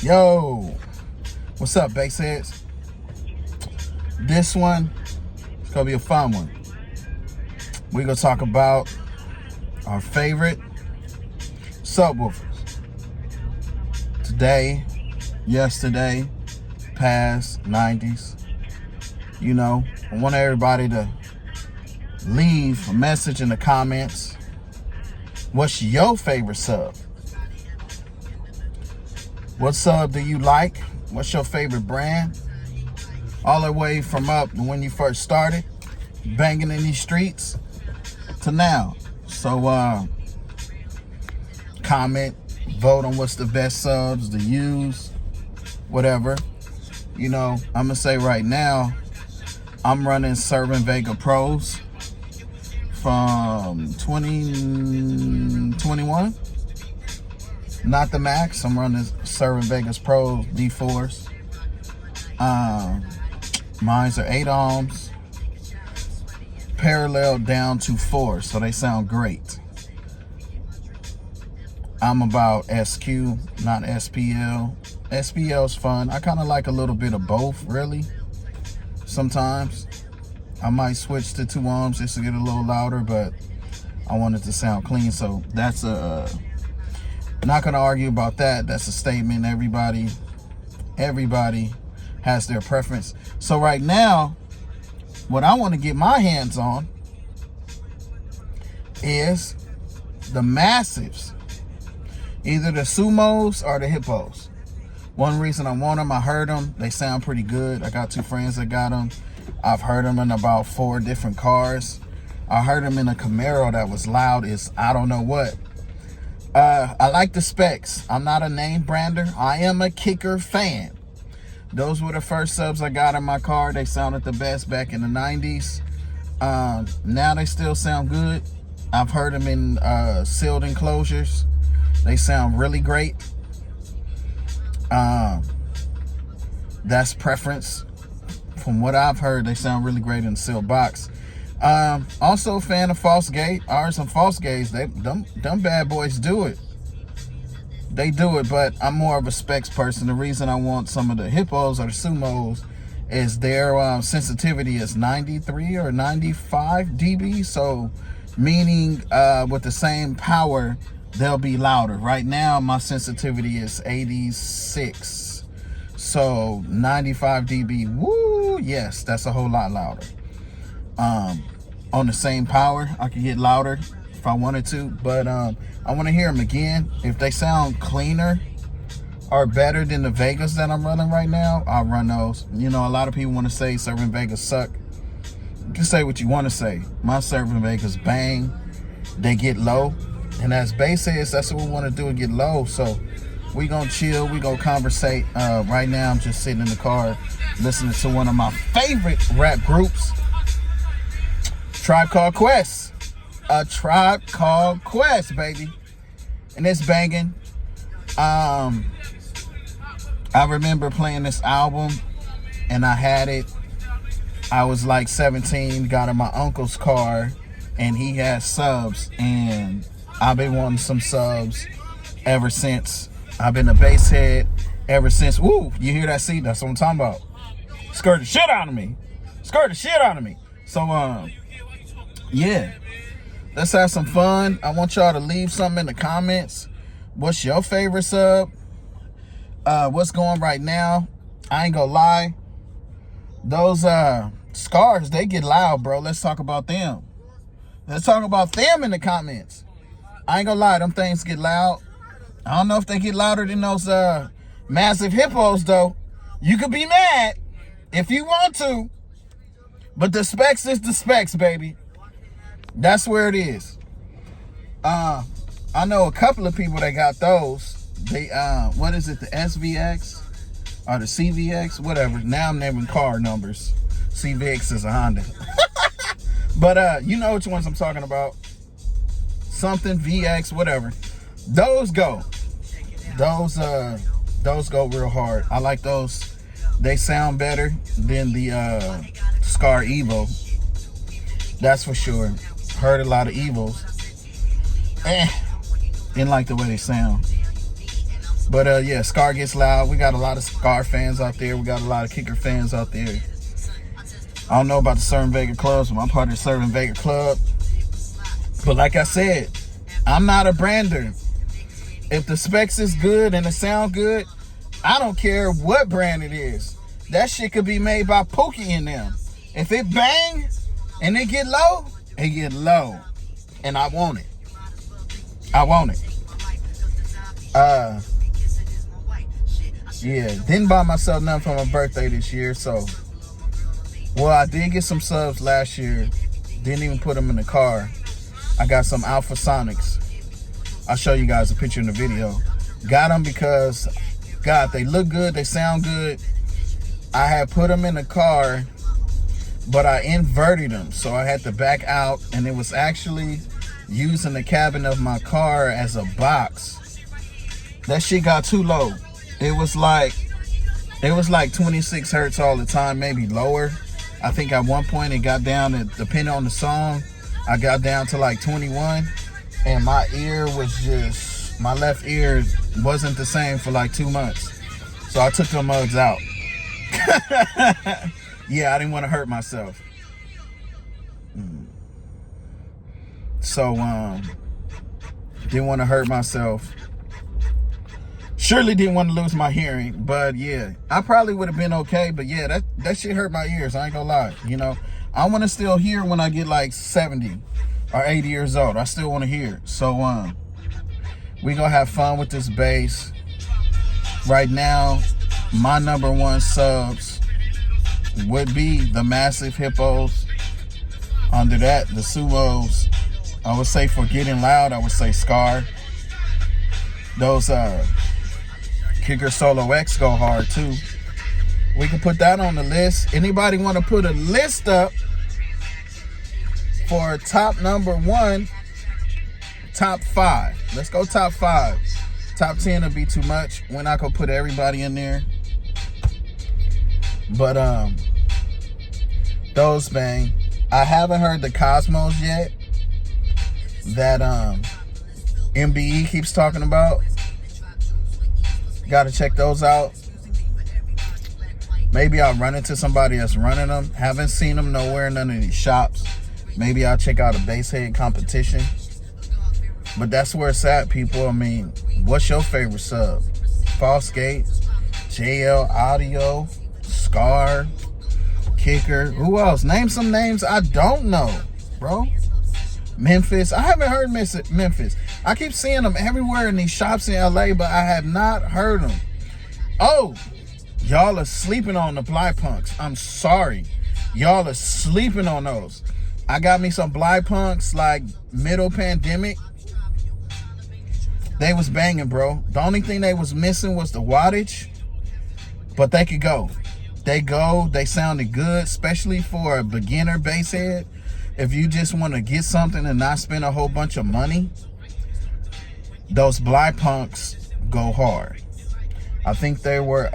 Yo, what's up, bassheads? This one is gonna be a fun one. We're gonna talk about our favorite subwoofers. Today, yesterday, past, 90s. You know, I want everybody to leave a message in the comments. What's your favorite sub? What sub do you like? What's your favorite brand? All the way from up when you first started banging in these streets to now. So comment, vote on what's the best subs to use, whatever. You know, I'm gonna say right now, I'm running Servant Vega Pros from 2021. Not the max. I'm running Servant Vegas Pros D4s. Mine's are 8 ohms, parallel down to 4, so they sound great. I'm about SQ, not SPL. SPL's fun. I kind of like a little bit of both, really. Sometimes I might switch to 2 ohms just to get a little louder, but I want it to sound clean. So that's a not gonna argue about that. That's a statement. Everybody has their preference. So right now, what I want to get my hands on is the massives, either the sumos or the hippos. One reason I want them, I heard them. They sound pretty good. I got 2 friends that got them. I've heard them in about 4 different cars. I heard them in a Camaro that was loud as I don't know what. I like the specs. I'm not a name brander. I am a kicker fan. Those were the first subs I got in my car. They sounded the best back in the 90s. Now they still sound good. I've heard them in sealed enclosures. They sound really great. That's preference. From what I've heard, they sound really great in the sealed box. Also a fan of False Gate. Ours and False Gates, them bad boys do it. They do it, but I'm more of a specs person. The reason I want some of the hippos or the sumos is their sensitivity is 93 or 95 dB. So meaning with the same power, they'll be louder. Right now, my sensitivity is 86. So 95 dB, woo, yes, that's a whole lot louder. On the same power, I could get louder if I wanted to, but I want to hear them again. If they sound cleaner or better than the Vegas that I'm running right now, I'll run those. You know, a lot of people want to say Servant Vegas suck. You can say what you want to say. My Servant Vegas bang, they get low, and as bass heads, that's what we want to do, get low. So we gonna chill, we gonna conversate. Right now I'm just sitting in the car listening to one of my favorite rap groups, Tribe Called Quest. A Tribe Called Quest, baby. And it's banging. I remember playing this album and I had it. I was like 17, got in my uncle's car and he had subs, and I've been wanting some subs ever since. I've been a bass head ever since. Woo, you hear that? See, that's what I'm talking about. Scared the shit out of me. Scared the shit out of me. So, yeah, let's have some fun. I want y'all to leave something in the comments. What's your favorite sub? What's going right now? I ain't gonna lie. Those scars, they get loud, bro. Let's talk about them. Let's talk about them in the comments. I ain't gonna lie, them things get loud. I don't know if they get louder than those massive hippos, though. You could be mad if you want to, but the specs is the specs, baby. That's where it is. I know a couple of people that got those. They what is it, the SVX or the CVX, whatever. Now I'm naming car numbers. CVX is a Honda. But you know which ones I'm talking about. Something VX, whatever. Those go. Those go real hard. I like those. They sound better than the Scar Evo. That's for sure. Heard a lot of Evos. Didn't like the way they sound. But yeah, Scar gets loud. We got a lot of Scar fans out there. We got a lot of Kicker fans out there. I don't know about the Certain Vega clubs, but I'm part of the Certain Vega club. But like I said, I'm not a brander. If the specs is good and it sound good, I don't care what brand it is. That shit could be made by Pookie in them. If it bang and it get low, it get low. And I want it. I want it. Yeah, didn't buy myself nothing for my birthday this year, so. Well, I did get some subs last year. Didn't even put them in the car. I got some Alpha Sonics. I'll show you guys a picture in the video. Got them because, God, they look good. They sound good. I had put them in the car, but I inverted them. So I had to back out, and it was actually using the cabin of my car as a box. That shit got too low. It was like 26 hertz all the time, maybe lower. I think at one point it got down to, depending on the song, I got down to like 21. And my ear was just, my left ear wasn't the same for like 2 months. So I took them mugs out. Yeah, I didn't want to hurt myself. So, didn't want to hurt myself. Surely didn't want to lose my hearing, but yeah, I probably would have been okay. But yeah, that shit hurt my ears. I ain't gonna lie. You know, I want to still hear when I get like 70 or 80 years old. I still want to hear. So we gonna have fun with this bass. Right now, my number one subs would be the Massive Hippos. Under that, the Sumos. I would say for Getting Loud, I would say Scar. Those Kicker Solo X go hard too. We can put that on the list. Anybody want to put a list up for top number one, top 5? Let's go top 5. Top 10 will be too much. We're not gonna put everybody in there. But those bang. I haven't heard the Cosmos yet. That MBE keeps talking about. Got to check those out. Maybe I'll run into somebody that's running them. Haven't seen them nowhere in none of these shops. Maybe I'll check out a basshead competition. But that's where it's at, people. I mean, what's your favorite sub? Fallscape, JL Audio, Scar, Kicker. Who else? Name some names I don't know, bro. Memphis. I haven't heard Memphis. I keep seeing them everywhere in these shops in LA, but I have not heard them. Oh, y'all are sleeping on the Bly Punks. I'm sorry. Y'all are sleeping on those. I got me some Bly Punks like middle pandemic. They was banging, bro. The only thing they was missing was the wattage, but they could go. They sounded good, especially for a beginner bass head. If you just want to get something and not spend a whole bunch of money, those Bly Punks go hard. I think they were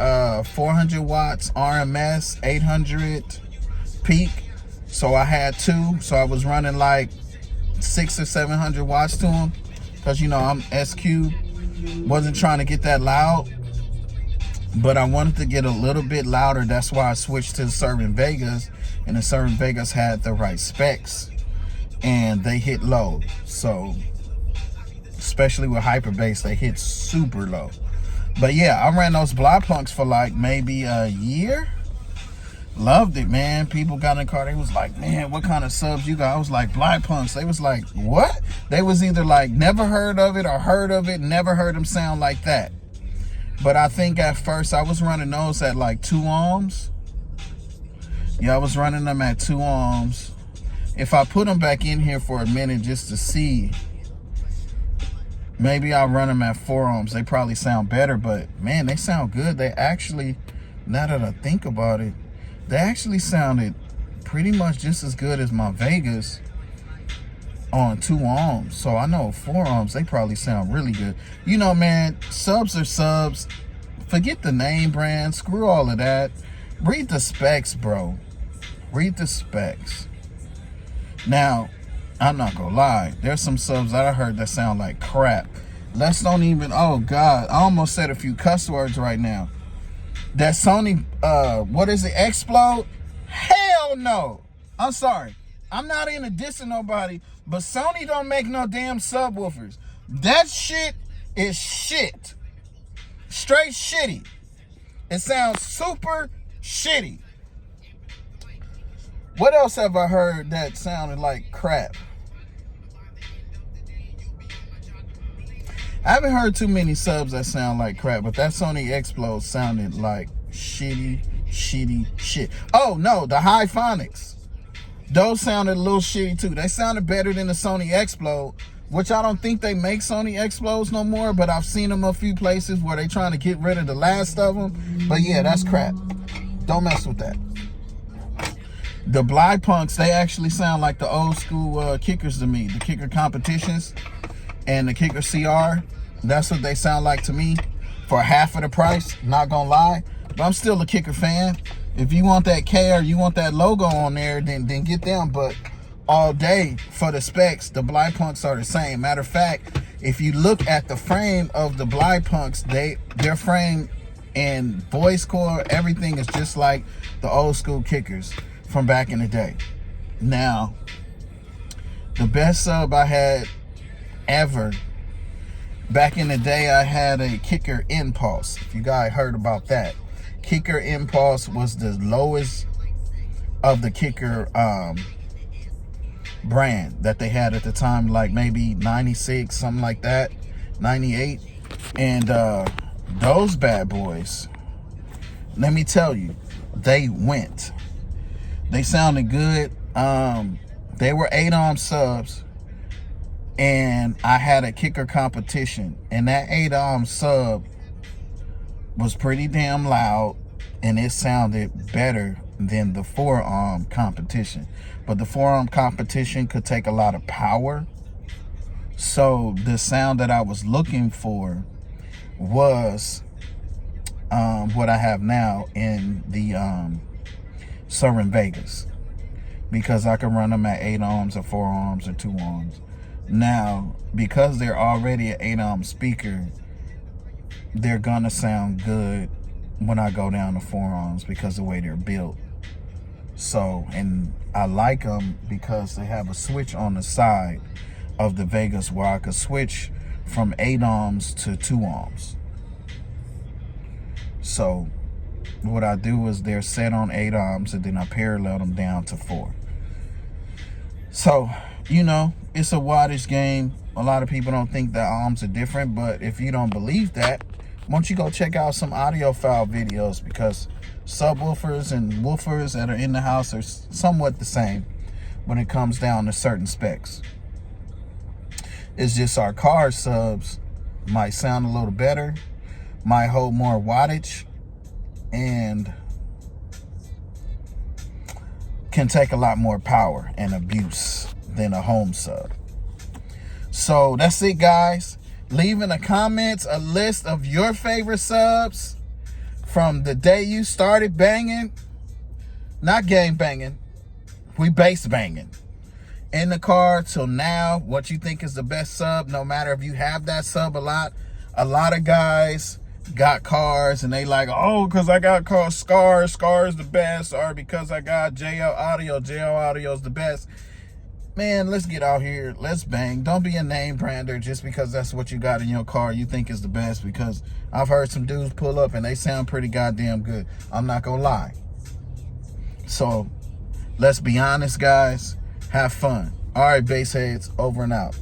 400 watts RMS, 800 peak. So I had 2. So I was running like 600 or 700 watts to them. Because, you know, I'm SQ. Wasn't trying to get that loud. But I wanted to get a little bit louder. That's why I switched to the Certain Vegas. And the Certain Vegas had the right specs. And they hit low. So, especially with hyper bass, they hit super low. But yeah, I ran those Bly Punks for like maybe a year. Loved it, man. People got in the car. They was like, man, what kind of subs you got? I was like, Bly Punks. They was like, what? They was either like, never heard of it or heard of it. Never heard them sound like that. But I think at first I was running those at like 2 ohms. Yeah, I was running them at 2 ohms. If I put them back in here for a minute just to see, maybe I'll run them at 4 ohms. They probably sound better, but man, they sound good. They actually, now that I think about it, they actually sounded pretty much just as good as my Vegas on 2 ohms. So I know 4 ohms, they probably sound really good. You know, man, subs are subs. Forget the name brand. Screw all of that. Read the specs, bro. Read the specs. Now, I'm not gonna lie. There's some subs that I heard that sound like crap. Let's don't even, oh God, I almost said a few cuss words right now. That Sony, what is it, Explode? Hell no. I'm sorry. I'm not into dissing nobody, but Sony don't make no damn subwoofers. That shit is shit. Straight shitty. It sounds super shitty. What else have I heard that sounded like crap? I haven't heard too many subs that sound like crap, but that Sony Explode sounded like shitty shit. Oh no, the Hi-Phonics. Those sounded a little shitty too. They sounded better than the Sony Explode, which I don't think they make Sony Explodes no more, but I've seen them a few places where they trying to get rid of the last of them. But yeah, that's crap. Don't mess with that. The Bly Punks, they actually sound like the old school kickers to me. The kicker competitions and the kicker CR. That's what they sound like to me for half of the price, not gonna lie. But I'm still a kicker fan. If you want that K or you want that logo on there, then get them. But all day for the specs, the Bly Punks are the same. Matter of fact, if you look at the frame of the Bly Punks, their frame and voice core, everything is just like the old school kickers from back in the day. Now, the best sub I had ever, back in the day, I had a Kicker Impulse. If you guys heard about that, Kicker Impulse was the lowest of the Kicker brand that they had at the time, like maybe 96, something like that, 98. And those bad boys, let me tell you, they went. They sounded good. They were 8-ohm subs, and I had a kicker competition, and that 8-ohm sub was pretty damn loud, and it sounded better than the 4-ohm competition. But the 4-ohm competition could take a lot of power, so the sound that I was looking for was what I have now in the Surin Vegas, because I can run them at 8 ohms or 4 ohms or 2 ohms. Now, because they're already an 8-ohm speaker, they're gonna sound good when I go down to 4 ohms because of the way they're built. So, and I like them because they have a switch on the side of the Vegas where I could switch from 8 ohms to 2 ohms. So what I do is they're set on 8 ohms, and then I parallel them down to 4. So, you know, it's a wattage game. A lot of people don't think that ohms are different, but if you don't believe that, why don't you go check out some audiophile videos, because subwoofers and woofers that are in the house are somewhat the same when it comes down to certain specs. It's just our car subs might sound a little better, might hold more wattage, and can take a lot more power and abuse than a home sub. So that's it, guys. Leave in the comments a list of your favorite subs from the day you started banging. Not game banging, we bass banging in the car till now. What you think is the best sub, no matter if you have that sub a lot. A lot of guys got cars and they like, oh, because I got called Scar's the best, or because I got JL Audio's the best. Man, let's get out here, let's bang. Don't be a name brander just because that's what you got in your car you think is the best, because I've heard some dudes pull up and they sound pretty goddamn good. I'm not gonna lie. So let's be honest, guys. Have fun. All right, bass heads, over and out.